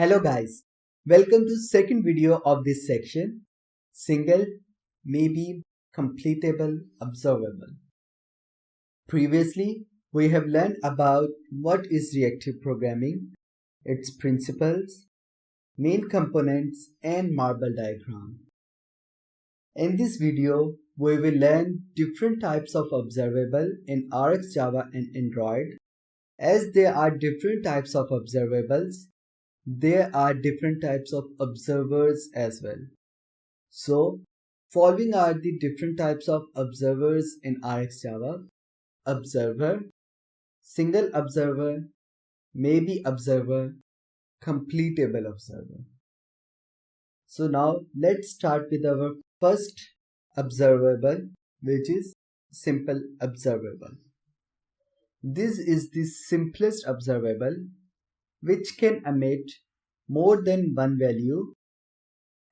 Hello guys, welcome to second video of this section, single, maybe, completable, observable. Previously, we have learned about what is reactive programming, its principles, main components and marble diagram. In this video, we will learn different types of observable in RX Java and Android. As there are different types of observables, there are different types of observers as well. So, following are the different types of observers in RX Java: observer, single observer, maybe observer, completable observer. So now let's start with our first observable, which is simple observable. This is the simplest observable which can emit more than one value.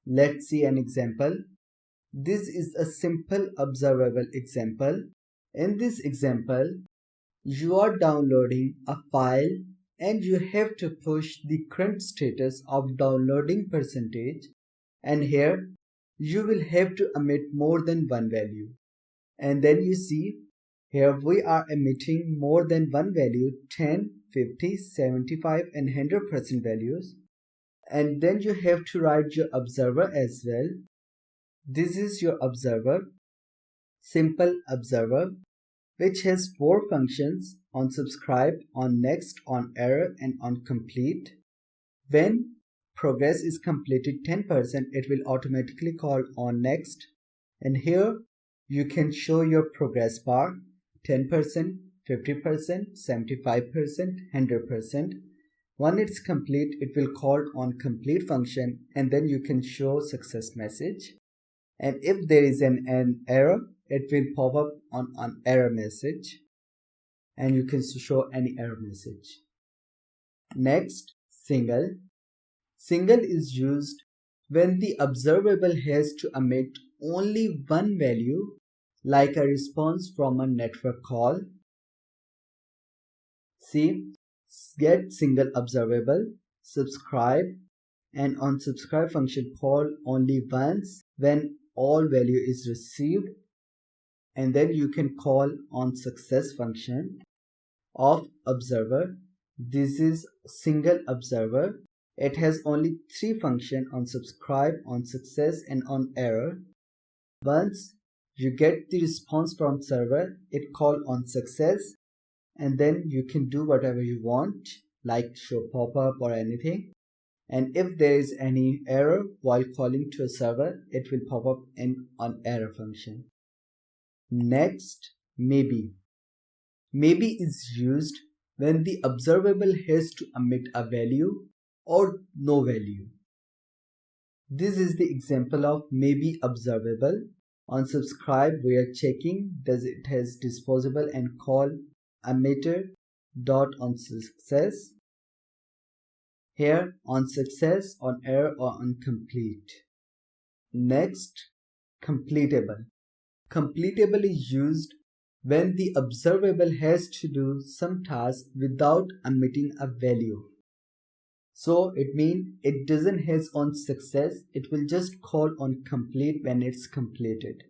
Let's see an example. This is a simple observable example. In this example, you are downloading a file and you have to push the current status of downloading percentage, and here you will have to emit more than one value. And then you see here we are emitting more than one value, 10, 50, 75 and 100% values. And then you have to write your observer as well. This is your observer, simple observer, which has 4 functions: on subscribe, on next, on error and on complete. When progress is completed 10%, it will automatically call on next. And here you can show your progress bar: 10%, 50%, 75%, 100%. When it's complete, it will call on complete function, and then you can show success message. And if there is an error, it will pop up on an error message, and you can show any error message. Next, single. Single is used when the observable has to emit only one value, like a response from a network call. See, get single observable, subscribe, and on subscribe function call only once when all value is received, and then you can call on success function of observer. This is single observer. It has only 3 functions: on subscribe, on success and on error. Once you get the response from server, it call on success, and then you can do whatever you want, like show pop-up or anything. And if there is any error while calling to a server, it will pop up in on error function. Next, maybe. Maybe is used when the observable has to emit a value or no value. This is the example of maybe observable. On subscribe, we are checking does it has disposable and call emitter dot on success. Here on success, on error or on complete. Next, completable. Completable is used when the observable has to do some task without emitting a value. So it means it doesn't has on success, it will just call on complete when it's completed.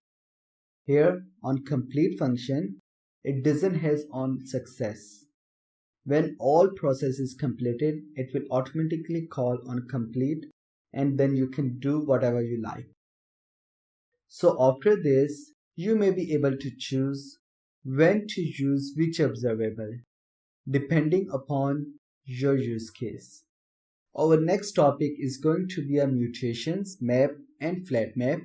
Here on complete function, it doesn't has on success. When all process is completed, it will automatically call on complete, and then you can do whatever you like. So after this, you may be able to choose when to use which observable, depending upon your use case. Our next topic is going to be a mutations, map and flat map.